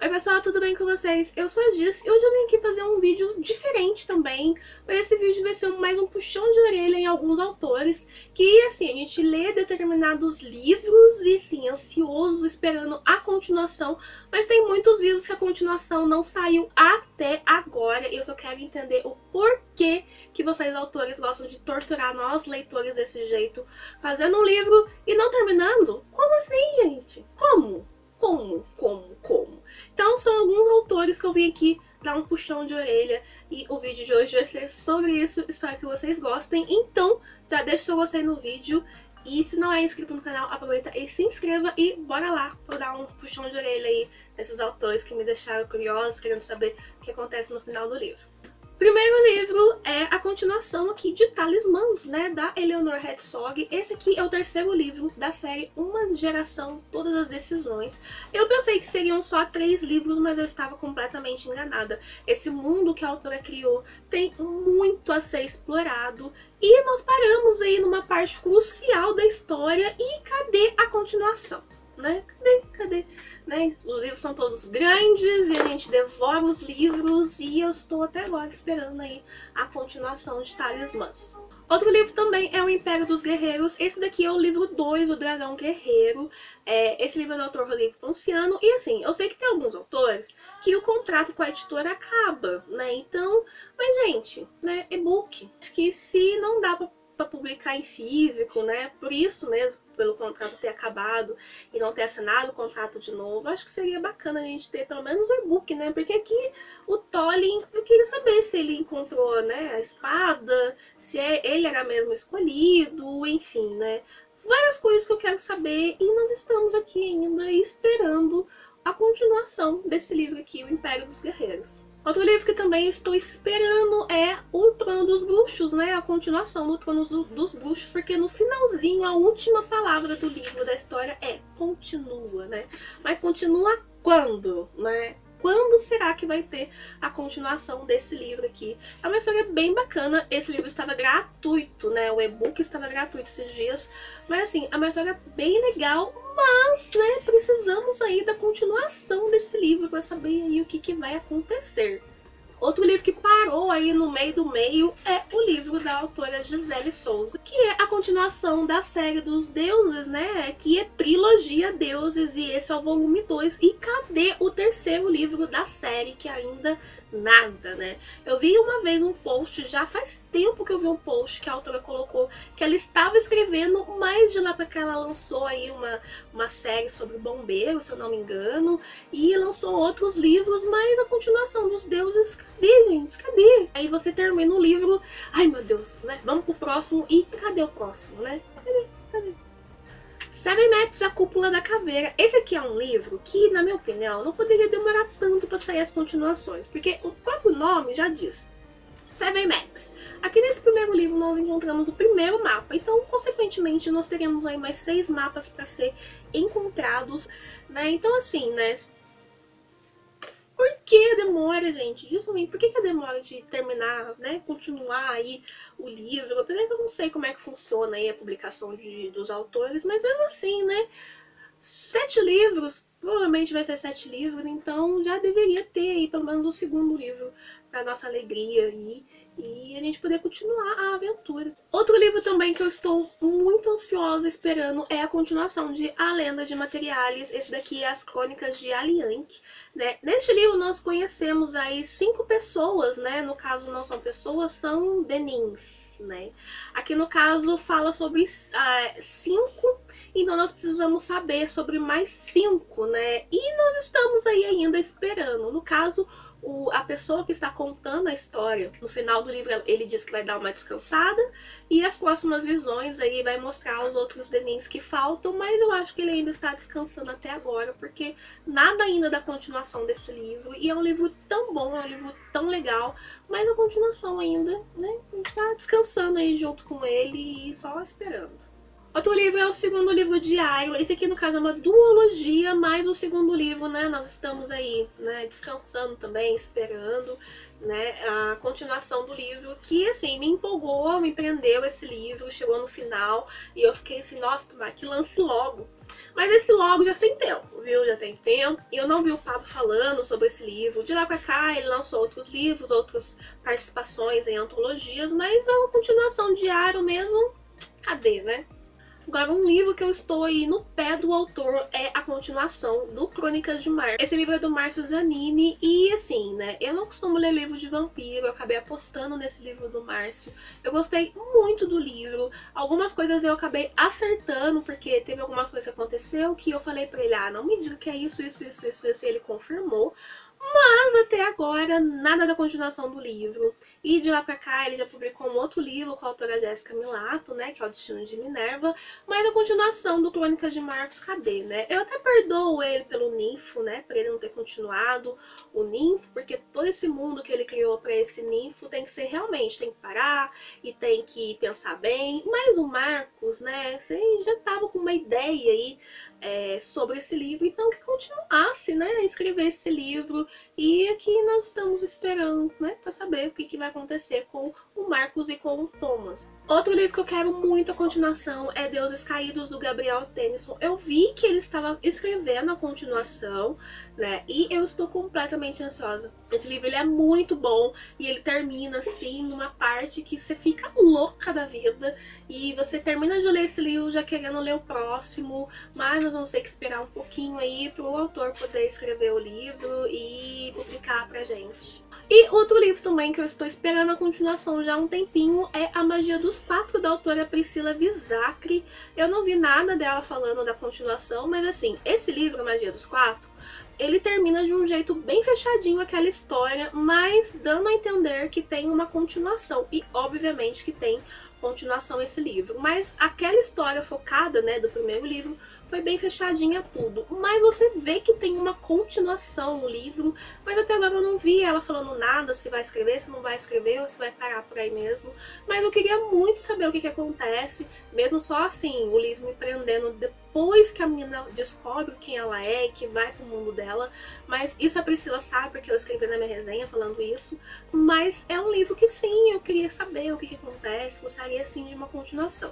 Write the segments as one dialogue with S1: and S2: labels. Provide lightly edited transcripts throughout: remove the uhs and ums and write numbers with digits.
S1: Oi pessoal, tudo bem com vocês? Eu sou a Giz e hoje eu vim aqui fazer um vídeo diferente também. Mas esse vídeo vai ser mais um puxão de orelha em alguns autores que, assim, a gente lê determinados livros e, assim, ansioso, esperando a continuação. Mas tem muitos livros que a continuação não saiu até agora e eu só quero entender o porquê que vocês, autores, gostam de torturar nós, leitores, desse jeito, fazendo um livro e não terminando. Como assim, gente? Como? Então são alguns autores que eu vim aqui dar um puxão de orelha e o vídeo de hoje vai ser sobre isso. Espero que vocês gostem. Então já deixa seu gostei no vídeo e se não é inscrito no canal, aproveita e se inscreva e bora lá pra eu dar um puxão de orelha aí desses autores que me deixaram curiosos, querendo saber o que acontece no final do livro. Primeiro livro é a continuação aqui de Talismãs, né, da Eleanor Herzog. Esse aqui é o terceiro livro da série Uma Geração, Todas as Decisões. Eu pensei que seriam só 3 livros, mas eu estava completamente enganada. Esse mundo que a autora criou tem muito a ser explorado e nós paramos aí numa parte crucial da história e cadê a continuação? Né? Cadê? Né? Os livros são todos grandes e a gente devora os livros e eu estou até agora esperando aí a continuação de Talismãs. Outro livro também é O Império dos Guerreiros. Esse daqui é o livro 2, O Dragão Guerreiro. Esse livro é do autor Rodrigo Ponciano. E assim, eu sei que tem alguns autores que o contrato com a editora acaba, né? Então, mas gente, né? E-book. Acho que se não dá pra publicar em físico, né? Por isso mesmo, pelo contrato ter acabado e não ter assinado o contrato de novo, acho que seria bacana a gente ter pelo menos o e-book, né? Porque aqui o Tolkien, eu queria saber se ele encontrou, né, a espada, se ele era mesmo escolhido, enfim, né? Várias coisas que eu quero saber e nós estamos aqui ainda esperando a continuação desse livro aqui, O Império dos Guerreiros. Outro livro que também estou esperando é O Trono dos Bruxos, né? A continuação do Trono dos Bruxos, porque no finalzinho, a última palavra do livro, da história é continua, né? Mas continua quando, né? Quando será que vai ter a continuação desse livro aqui? É uma história bem bacana. Esse livro estava gratuito, né? O e-book estava gratuito esses dias. Mas assim, é uma história bem legal. Mas, né, precisamos aí da continuação desse livro para saber aí o que vai acontecer. Outro livro que parou aí no meio do meio é o livro da autora Gisele Souza, que é a continuação da série dos deuses, né? Que é Trilogia Deuses, e esse é o volume 2. E cadê o terceiro livro da série, que ainda nada, né? Eu vi uma vez um post, já faz tempo que eu vi um post que a autora colocou que ela estava escrevendo, mas de lá pra cá ela lançou aí uma série sobre bombeiros, se eu não me engano, e lançou outros livros, mas a continuação dos deuses, cadê, gente? Cadê? Aí você termina o livro, ai meu Deus, né? Vamos pro próximo, e cadê o próximo, né? Cadê? Seven Maps, A Cúpula da Caveira. Esse aqui é um livro que, na minha opinião, não poderia demorar tanto para sair as continuações, porque o próprio nome já diz Seven Maps. Aqui nesse primeiro livro nós encontramos o primeiro mapa, então, consequentemente, nós teremos aí mais 6 mapas para ser encontrados, né? Então, assim, né? Por que a demora, gente? Diz pra mim, por que a demora de terminar, né? Continuar aí o livro? Apesar que eu não sei como é que funciona aí a publicação dos autores, mas mesmo assim, né? 7 livros, provavelmente vai ser 7 livros, então já deveria ter aí pelo menos o segundo livro para nossa alegria aí, e a gente poder continuar a aventura. Outro livro também que eu estou muito ansiosa esperando é a continuação de A Lenda de Materialis. Esse daqui é As Crônicas de Alianque, né? Neste livro nós conhecemos aí 5 pessoas, né? No caso não são pessoas, são denins, né? Aqui no caso fala sobre 5, então nós precisamos saber sobre mais 5, né? E nós estamos aí ainda esperando. No caso, a pessoa que está contando a história, no final do livro ele diz que vai dar uma descansada e as próximas visões aí vai mostrar os outros denins que faltam, mas eu acho que ele ainda está descansando até agora, porque nada ainda da continuação desse livro, e é um livro tão bom, é um livro tão legal, mas a continuação ainda, né, a gente está descansando aí junto com ele e só esperando. Outro livro é o segundo livro diário. Esse aqui, no caso, é uma duologia, mais o segundo livro, né? Nós estamos aí, né, descansando também, esperando, né, a continuação do livro, que, assim, me empolgou, me prendeu esse livro, chegou no final, e eu fiquei assim, nossa, tomara que lance logo. Mas esse logo já tem tempo, viu? Já tem tempo. E eu não vi o Pablo falando sobre esse livro. De lá pra cá, ele lançou outros livros, outras participações em antologias, mas é uma continuação diária mesmo. Cadê, né? Agora, um livro que eu estou aí no pé do autor é a continuação do Crônicas de Márcio. Esse livro é do Márcio Zanini e, assim, né, eu não costumo ler livro de vampiro, eu acabei apostando nesse livro do Márcio. Eu gostei muito do livro, algumas coisas eu acabei acertando, porque teve algumas coisas que aconteceu que eu falei pra ele, não me diga que é isso, e ele confirmou. Mas até agora, nada da continuação do livro. E de lá pra cá, ele já publicou um outro livro com a autora Jéssica Milato, né, que é O Destino de Minerva. Mas a continuação do Crônicas de Marcos, cadê, né? Eu até perdoo ele pelo ninfo, né, por ele não ter continuado o ninfo, porque todo esse mundo que ele criou pra esse ninfo tem que ser realmente, tem que parar e tem que pensar bem. Mas o Marcos, né, você já tava com uma ideia aí sobre esse livro, então que continuasse, né, a escrever esse livro. E aqui nós estamos esperando, né, para saber o que vai acontecer com o Marcos e com o Thomas. Outro livro que eu quero muito a continuação é Deuses Caídos, do Gabriel Tennyson. Eu vi que ele estava escrevendo a continuação, né, e eu estou completamente ansiosa. Esse livro ele é muito bom e ele termina assim numa parte que você fica louca da vida e você termina de ler esse livro já querendo ler o próximo, mas nós vamos ter que esperar um pouquinho aí para o autor poder escrever o livro e publicar pra gente. E outro livro também que eu estou esperando a continuação já há um tempinho é A Magia dos Quatro, da autora Priscila Visacri. Eu não vi nada dela falando da continuação, mas assim, esse livro, A Magia dos Quatro, ele termina de um jeito bem fechadinho aquela história, mas dando a entender que tem uma continuação. E obviamente que tem continuação esse livro. Mas aquela história focada, né, do primeiro livro foi bem fechadinha tudo. Mas você vê que tem uma continuação no livro, mas até agora eu não vi ela falando nada, se vai escrever, se não vai escrever, ou se vai parar por aí mesmo. Mas eu queria muito saber o que acontece, mesmo só assim, o livro me prendendo depois que a menina descobre quem ela é e que vai pro mundo dela. Mas isso a Priscila sabe, porque eu escrevi na minha resenha falando isso. Mas é um livro que sim, eu queria saber o que acontece, gostaria sim de uma continuação.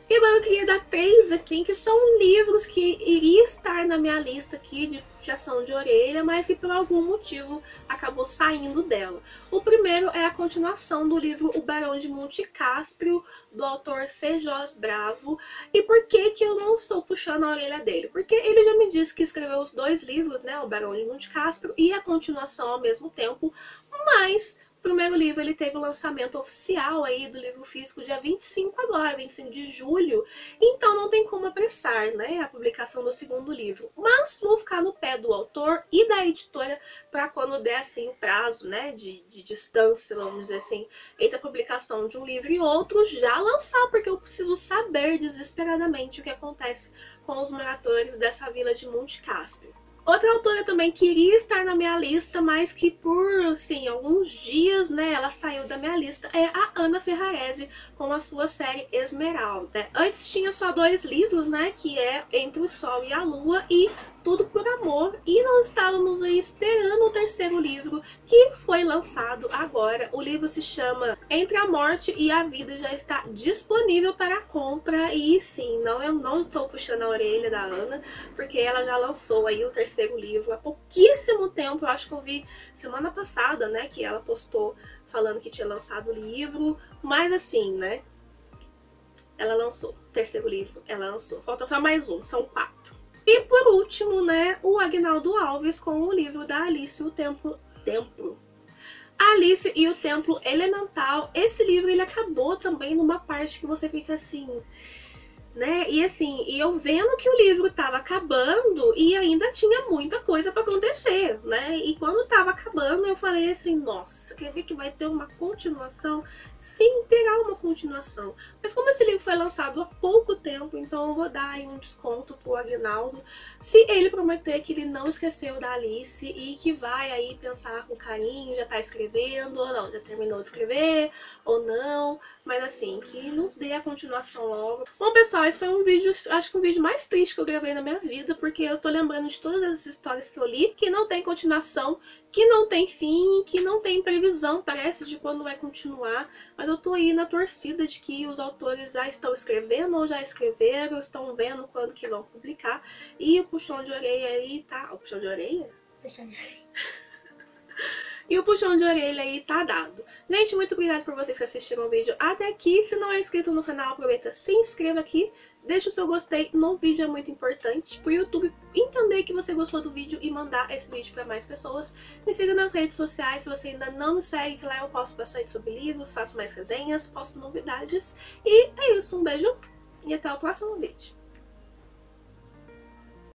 S1: E agora eu queria dar 3 aqui, que são livros que iria estar na minha lista aqui de puxação de orelha, mas que por algum motivo acabou saindo dela. O primeiro é a continuação do livro O Barão de Monte Cáspio, do autor C. Jos Bravo. E por que que eu não estou puxando a orelha dele? Porque ele já me disse que escreveu os 2 livros, né, O Barão de Monte Cáspio e a continuação ao mesmo tempo, mas o primeiro livro ele teve o lançamento oficial aí do livro físico dia 25 agora, 25 de julho, então não tem como apressar, né, a publicação do segundo livro. Mas vou ficar no pé do autor e da editora para quando der assim o prazo, né, de distância, vamos dizer assim, entre a publicação de um livro e outro, já lançar, porque eu preciso saber desesperadamente o que acontece com os moradores dessa vila de Monte Cáspio. Outra autora também queria estar na minha lista, mas que por, assim, alguns dias, né, ela saiu da minha lista, é a Ana Ferrarese, com a sua série Esmeralda. Antes tinha só 2 livros, né, que é Entre o Sol e a Lua e Tudo por Amor, e nós estávamos aí esperando o terceiro livro, que foi lançado agora. O livro se chama Entre a Morte e a Vida, já está disponível para compra, e sim, eu não estou puxando a orelha da Ana, porque ela já lançou aí o terceiro livro há pouquíssimo tempo. Eu acho que eu vi semana passada, né, que ela postou falando que tinha lançado o livro, mas assim, né, ela lançou o terceiro livro, ela lançou, falta só mais um, são 4. E por último, né, o Agnaldo Alves com o livro da Alice e o Templo. Alice e o Templo Elemental. Esse livro ele acabou também numa parte que você fica assim, né? E assim, e eu vendo que o livro tava acabando e ainda tinha muita coisa pra acontecer, né? E quando tava acabando eu falei assim, nossa, quer ver que vai ter uma continuação? Sim, terá uma continuação. Mas como esse livro foi lançado há pouco tempo, então eu vou dar aí um desconto pro Agnaldo, se ele prometer que ele não esqueceu da Alice e que vai aí pensar com carinho, já tá escrevendo ou não, já terminou de escrever ou não, mas assim, que nos dê a continuação logo. Bom, pessoal, esse foi um vídeo, acho que um vídeo mais triste que eu gravei na minha vida, porque eu tô lembrando de todas as histórias que eu li, que não tem continuação, que não tem fim, que não tem previsão, parece, de quando vai continuar, mas eu tô aí na torcida de que os autores já estão escrevendo ou já escreveram, estão vendo quando que vão publicar, e o puxão de orelha aí tá... O puxão de orelha?
S2: Puxão de orelha.
S1: E o puxão de orelha aí tá dado. Gente, muito obrigada por vocês que assistiram o vídeo até aqui. Se não é inscrito no canal, aproveita, se inscreva aqui. Deixa o seu gostei no vídeo, é muito importante pro YouTube entender que você gostou do vídeo e mandar esse vídeo para mais pessoas. Me siga nas redes sociais, se você ainda não me segue, que lá eu posto bastante sobre livros, faço mais resenhas, posto novidades. E é isso, um beijo e até o próximo vídeo.